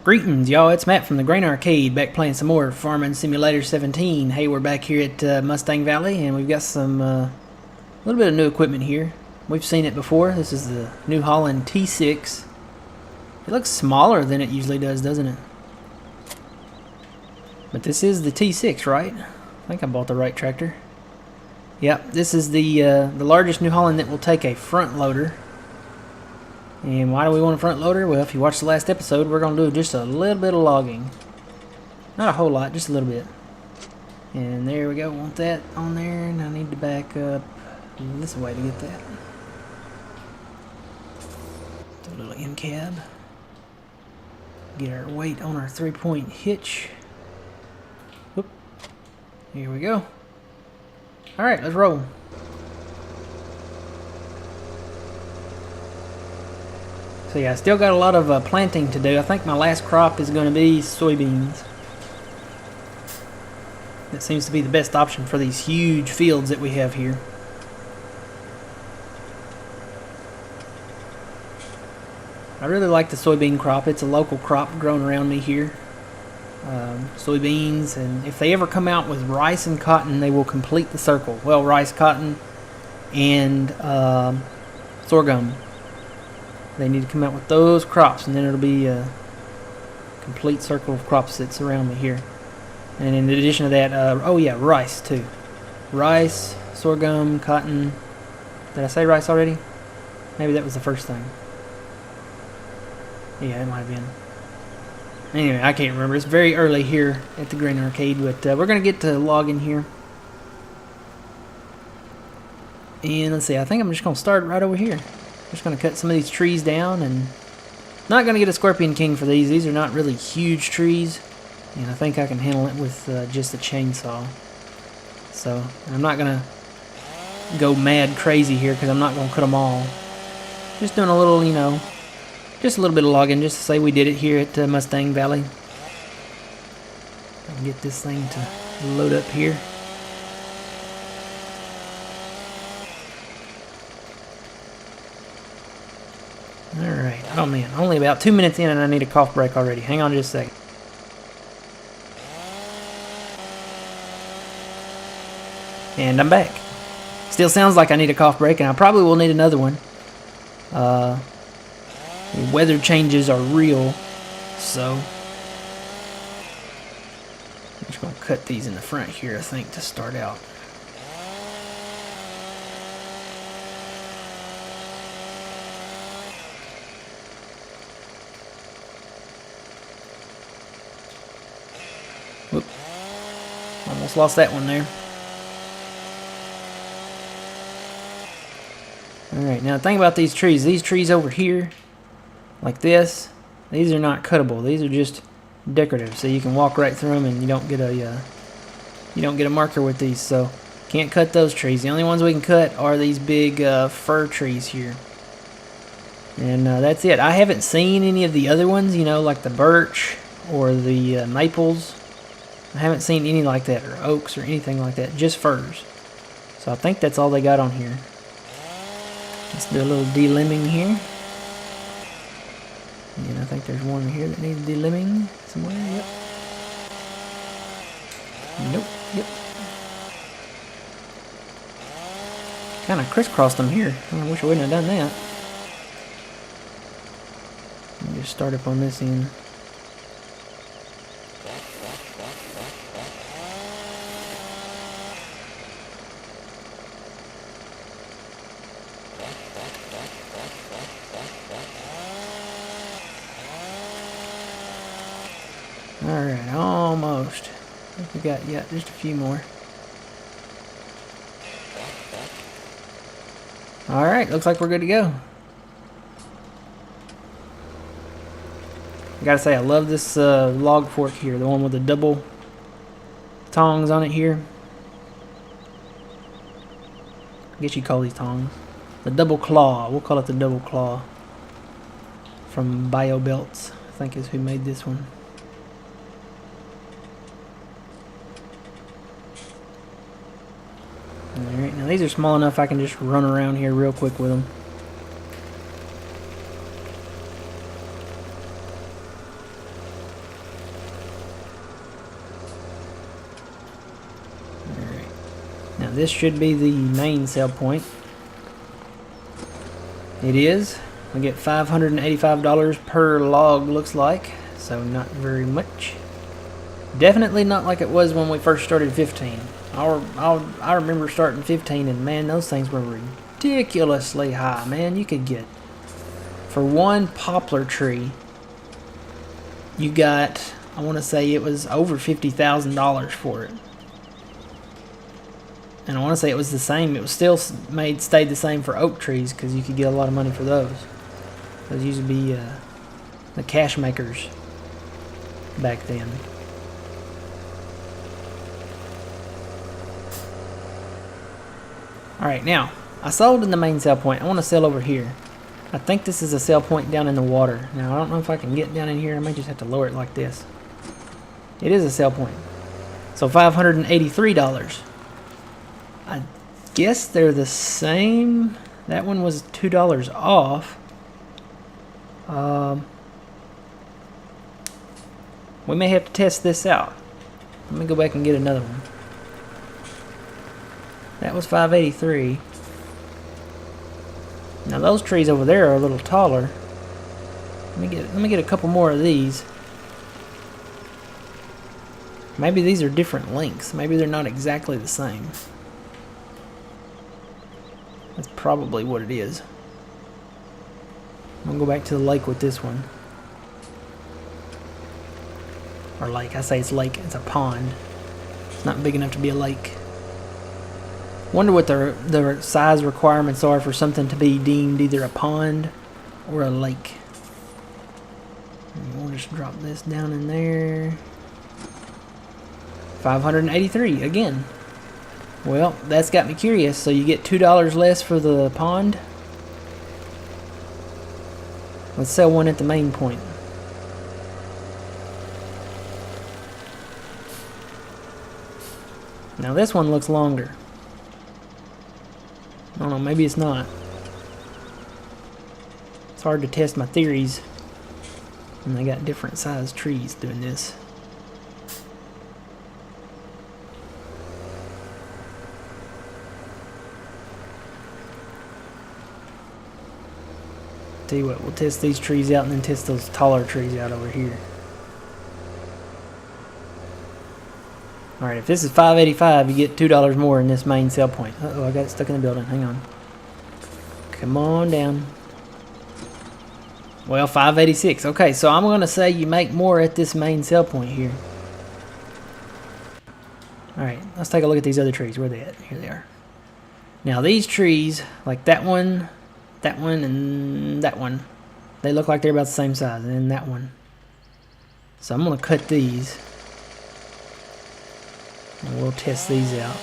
Greetings, y'all. It's Matt from the Grain Arcade, back playing some more Farming Simulator 17. Hey, we're back here at Mustang Valley, and we've got some little bit of new equipment here. We've seen it before. This is the New Holland T6. It looks smaller than it usually does, doesn't it? But this is the T6, right? I think I bought the right tractor. Yep, this is the largest New Holland that will take a front loader. And why do we want a front loader? Well, if you watched the last episode, we're going to do just a little bit of logging. Not a whole lot, just a little bit. And there we go, want that on there, and I need to back up this way to get that. A little end cab. Get our weight on our 3-point hitch. Whoop. Here we go. Alright, let's roll. So yeah, I still got a lot of planting to do. I think my last crop is going to be soybeans. That seems to be the best option for these huge fields that we have here. I really like the soybean crop. It's a local crop grown around me here. Soybeans, and if they ever come out with rice and cotton, they will complete the circle. Well, rice, cotton, and sorghum. They need to come out with those crops, and then it'll be a complete circle of crops that surround me here. And in addition to that, oh yeah, rice too. Rice, sorghum, cotton. Did I say rice already? Maybe that was the first thing. Yeah, it might have been. Anyway, I can't remember. It's very early here at the Grain Arcade, but we're going to get to logging here. And let's see, I think I'm just going to start right over here. Just going to cut some of these trees down, and not going to get a Scorpion King for these. These are not really huge trees, and I think I can handle it with just a chainsaw. So I'm not going to go mad crazy here because I'm not going to cut them all. Just doing a little, you know, just a little bit of logging just to say we did it here at Mustang Valley. I can get this thing to load up here. Alright, oh man, only about 2 minutes in and I need a cough break already. Hang on just a second. And I'm back. Still sounds like I need a cough break, and I probably will need another one. The weather changes are real, so I'm just going to cut these in the front here, I think, to start out. Whoop. Almost lost that one there. Alright, now the thing about these trees over here, like this, these are not cuttable. These are just decorative, so you can walk right through them and you don't get a marker with these. So can't cut those trees. The only ones we can cut are these big fir trees here. And that's it. I haven't seen any of the other ones, you know, like the birch or the maples. I haven't seen any like that, or oaks or anything like that, just firs. So I think that's all they got on here. Let's do a little delimbing here. And I think there's one here that needs delimbing somewhere. Yep. Nope. Yep. Kind of crisscrossed them here. I wish I wouldn't have done that. Let me just start up on this end. Alright, almost. I think we got, yeah, just a few more. Alright, looks like we're good to go. I gotta say, I love this log fork here, the one with the double tongs on it here. I guess you call these tongs. The double claw, we'll call it the double claw. From Bio Belts, I think is who made this one. Alright, now these are small enough I can just run around here real quick with them. this should be the main sell point. It is. We get $585 per log, looks like, so not very much. Definitely not like it was when we first started 15. I remember starting 15, and man, those things were ridiculously high. Man, you could get, for one poplar tree, you got, I want to say it was over $50,000 for it. And I want to say it was the same. It was still stayed the same for oak trees, because you could get a lot of money for those. Those used to be the cash makers back then. Alright, now, I sold in the main sell point. I want to sell over here. I think this is a sell point down in the water. Now, I don't know if I can get down in here. I might just have to lower it like this. It is a sell point. So $583. I guess they're the same. That one was $2 off. We may have to test this out. Let me go back and get another one. That was $583. Now those trees over there are a little taller. Let me get a couple more of these. Maybe these are different lengths. Maybe they're not exactly the same. That's probably what it is. I'm gonna go back to the lake with this one. Or lake, I say it's lake, it's a pond. It's not big enough to be a lake. Wonder what the size requirements are for something to be deemed either a pond or a lake. And we'll just drop this down in there. 583 again. Well, that's got me curious. So you get $2 less for the pond. Let's sell one at the main point. Now this one looks longer. I don't know, maybe it's not. It's hard to test my theories. And they got different sized trees doing this. Tell you what, we'll test these trees out and then test those taller trees out over here. Alright, if this is $585, you get $2 more in this main sell point. Uh-oh, I got it stuck in the building. Hang on. Come on down. Well, $586. Okay, so I'm going to say you make more at this main sell point here. Alright, let's take a look at these other trees. Where are they at? Here they are. Now, these trees, like that one, and that one, they look like they're about the same size. And then that one. So I'm going to cut these. And we'll test these out.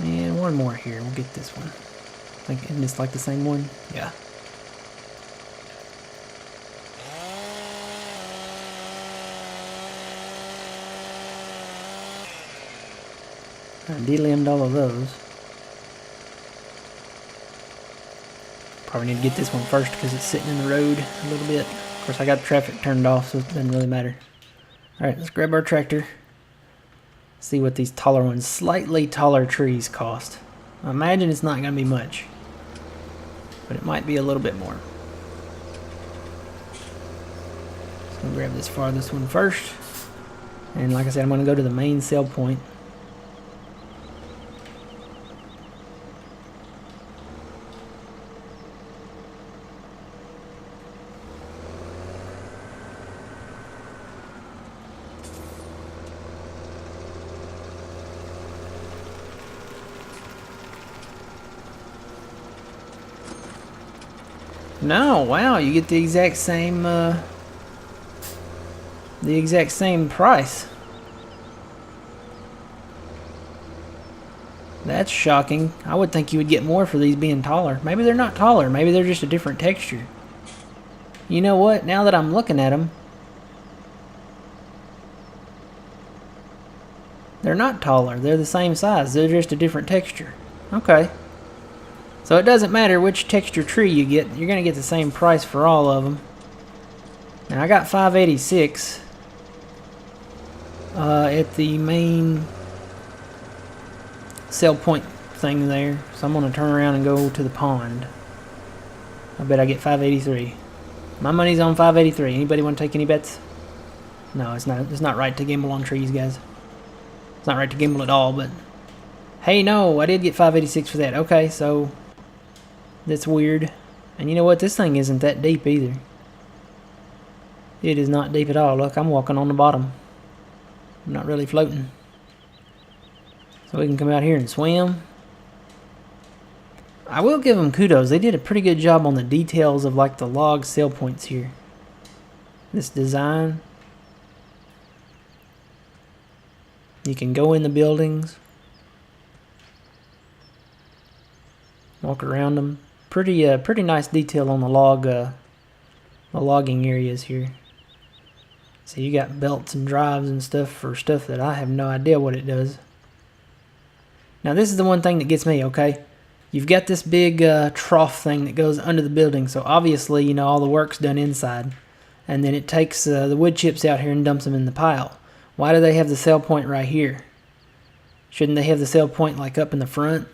And one more here. We'll get this one. I think, isn't this like the same one? Yeah. I de-limbed all of those. Probably need to get this one first because it's sitting in the road a little bit. Of course, I got the traffic turned off, so it doesn't really matter. Alright, let's grab our tractor. See what these taller ones, slightly taller trees cost. I imagine it's not going to be much, but it might be a little bit more. So I'll grab this farthest one first. And like I said, I'm going to go to the main sell point. No, wow, you get the exact same price. That's shocking. I would think you would get more for these being taller. Maybe they're not taller. Maybe they're just a different texture. You know what? Now that I'm looking at them, they're not taller. They're the same size. They're just a different texture. Okay. So it doesn't matter which texture tree you get. You're going to get the same price for all of them. Now I got 586 at the main sell point thing there. So I'm going to turn around and go to the pond. I bet I get 583. My money's on 583. Anybody want to take any bets? No, it's not. It's not right to gamble on trees, guys. It's not right to gamble at all, but hey, no, I did get 586 for that. Okay, so that's weird. And you know what? This thing isn't that deep either. It is not deep at all. Look, I'm walking on the bottom. I'm not really floating. So we can come out here and swim. I will give them kudos. They did a pretty good job on the details of like the log sail points here. This design. You can go in the buildings. Walk around them. Pretty nice detail on the logging areas here. So you got belts and drives and stuff for stuff that I have no idea what it does. Now this is the one thing that gets me, okay? You've got this big trough thing that goes under the building, so obviously, you know, all the work's done inside. And then it takes the wood chips out here and dumps them in the pile. Why do they have the sell point right here? Shouldn't they have the sell point like up in the front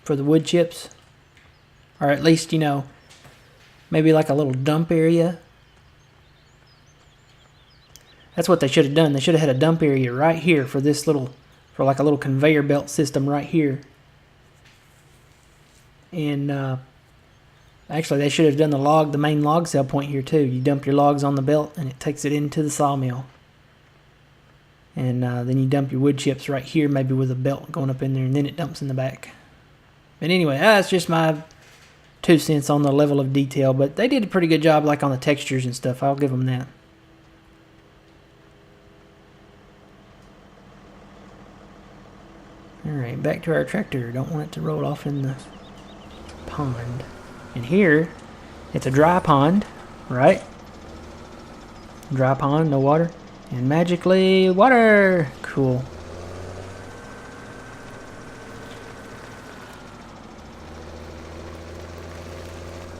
for the wood chips? Or at least, you know, maybe like a little dump area. That's what they should have done. They should have had a dump area right here for this little, for like a little conveyor belt system right here. And actually they should have done the main log sell point here too. You dump your logs on the belt and it takes it into the sawmill. And then you dump your wood chips right here, maybe with a belt going up in there, and then it dumps in the back. But anyway, that's just my 2 cents on the level of detail. But they did a pretty good job, like on the textures and stuff. I'll give them that. Alright, back to our tractor. Don't want it to roll off in the pond. And here, it's a dry pond, right? Dry pond, no water. And magically, water! Cool.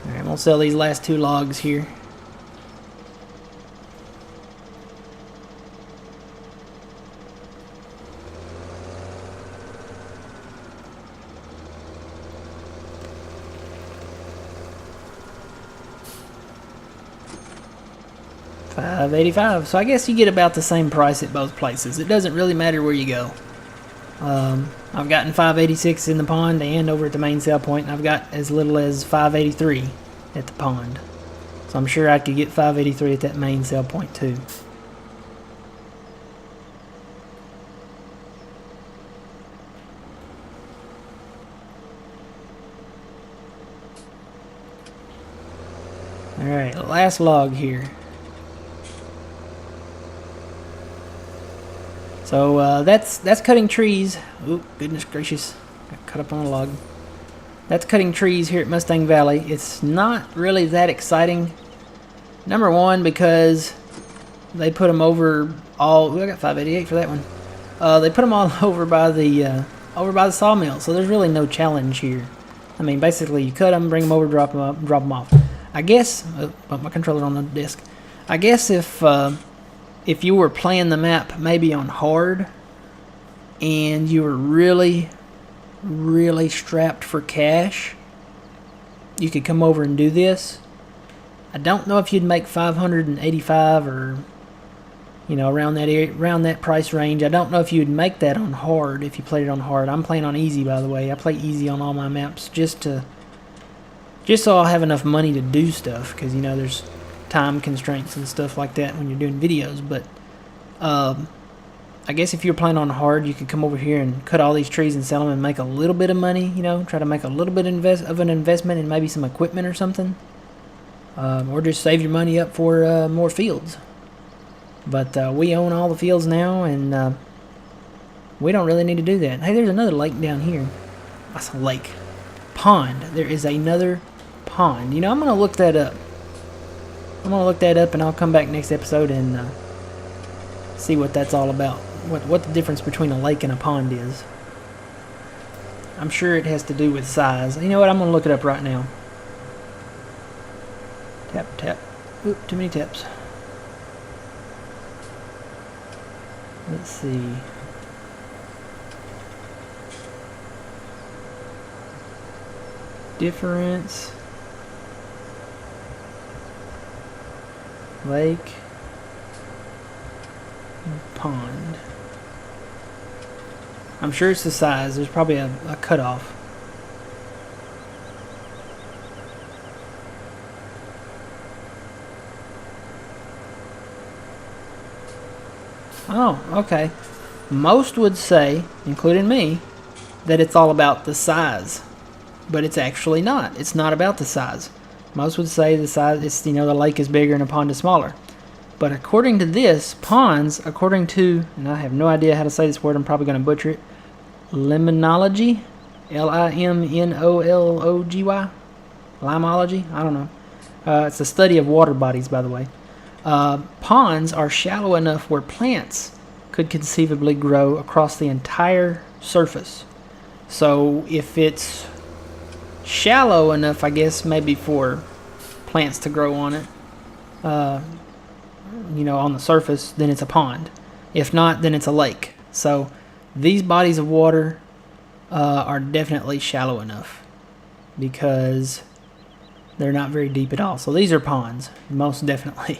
Alright, we'll sell these last 2 logs here. $5.85. So I guess you get about the same price at both places. It doesn't really matter where you go. I've gotten $5.86 in the pond and over at the main sale point, and I've got as little as $5.83 at the pond. So I'm sure I could get $5.83 at that main sale point too. Alright, last log here. So that's cutting trees. Oop, goodness gracious. Got cut up on a log. That's cutting trees here at Mustang Valley. It's not really that exciting. Number one, because they put them over all... Ooh, I got $5.88 for that one. They put them all over by the sawmill, so there's really no challenge here. I mean, basically, you cut them, bring them over, drop them off. I guess... put my controller on the desk. I guess if you were playing the map maybe on hard and you were really strapped for cash, you could come over and do this. I don't know if you'd make 585 or, you know, around that price range. I don't know if you'd make that on hard if you played it on hard. I'm playing on easy, by the way. I play easy on all my maps just so I'll have enough money to do stuff, because, you know, there's time constraints and stuff like that when you're doing videos. But I I guess if you're playing on hard, you could come over here and cut all these trees and sell them and make a little bit of money, you know, try to make a little bit of an investment in maybe some equipment or something. Or just save your money up for more fields. But we own all the fields now, and we don't really need to do that. Hey, there's another lake down here. That's a lake. Pond. There is another pond. You know, I'm going to look that up. I'm going to look that up, and I'll come back next episode and see what that's all about. What the difference between a lake and a pond is. I'm sure it has to do with size. You know what? I'm going to look it up right now. Tap, tap. Oop, too many taps. Let's see. Difference. Lake. Pond. I'm sure it's the size. There's probably a cutoff. Oh, okay. Most would say, including me, that it's all about the size. But it's actually not. It's not about the size. Most would say the size, it's, you know, the lake is bigger and the pond is smaller. But according to this, ponds, according to, and I have no idea how to say this word, I'm probably going to butcher it, limnology, Limnology, limology, I don't know. It's the study of water bodies, by the way. Ponds are shallow enough where plants could conceivably grow across the entire surface. So if it's shallow enough, I guess, maybe for plants to grow on it, you know, on the surface, then it's a pond. If not, then it's a lake. So these bodies of water are definitely shallow enough because they're not very deep at all. So these are ponds, most definitely.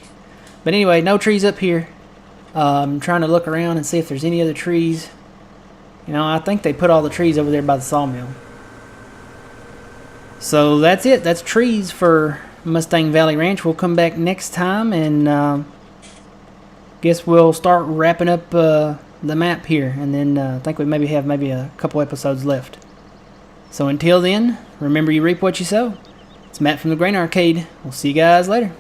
But anyway, no trees up here. I'm trying to look around and see if there's any other trees. You know, I think they put all the trees over there by the sawmill. So that's it. That's trees for Mustang Valley Ranch. We'll come back next time and guess we'll start wrapping up the map here. And then I think we maybe have a couple episodes left. So until then, remember you reap what you sow. It's Matt from the Grain Arcade. We'll see you guys later.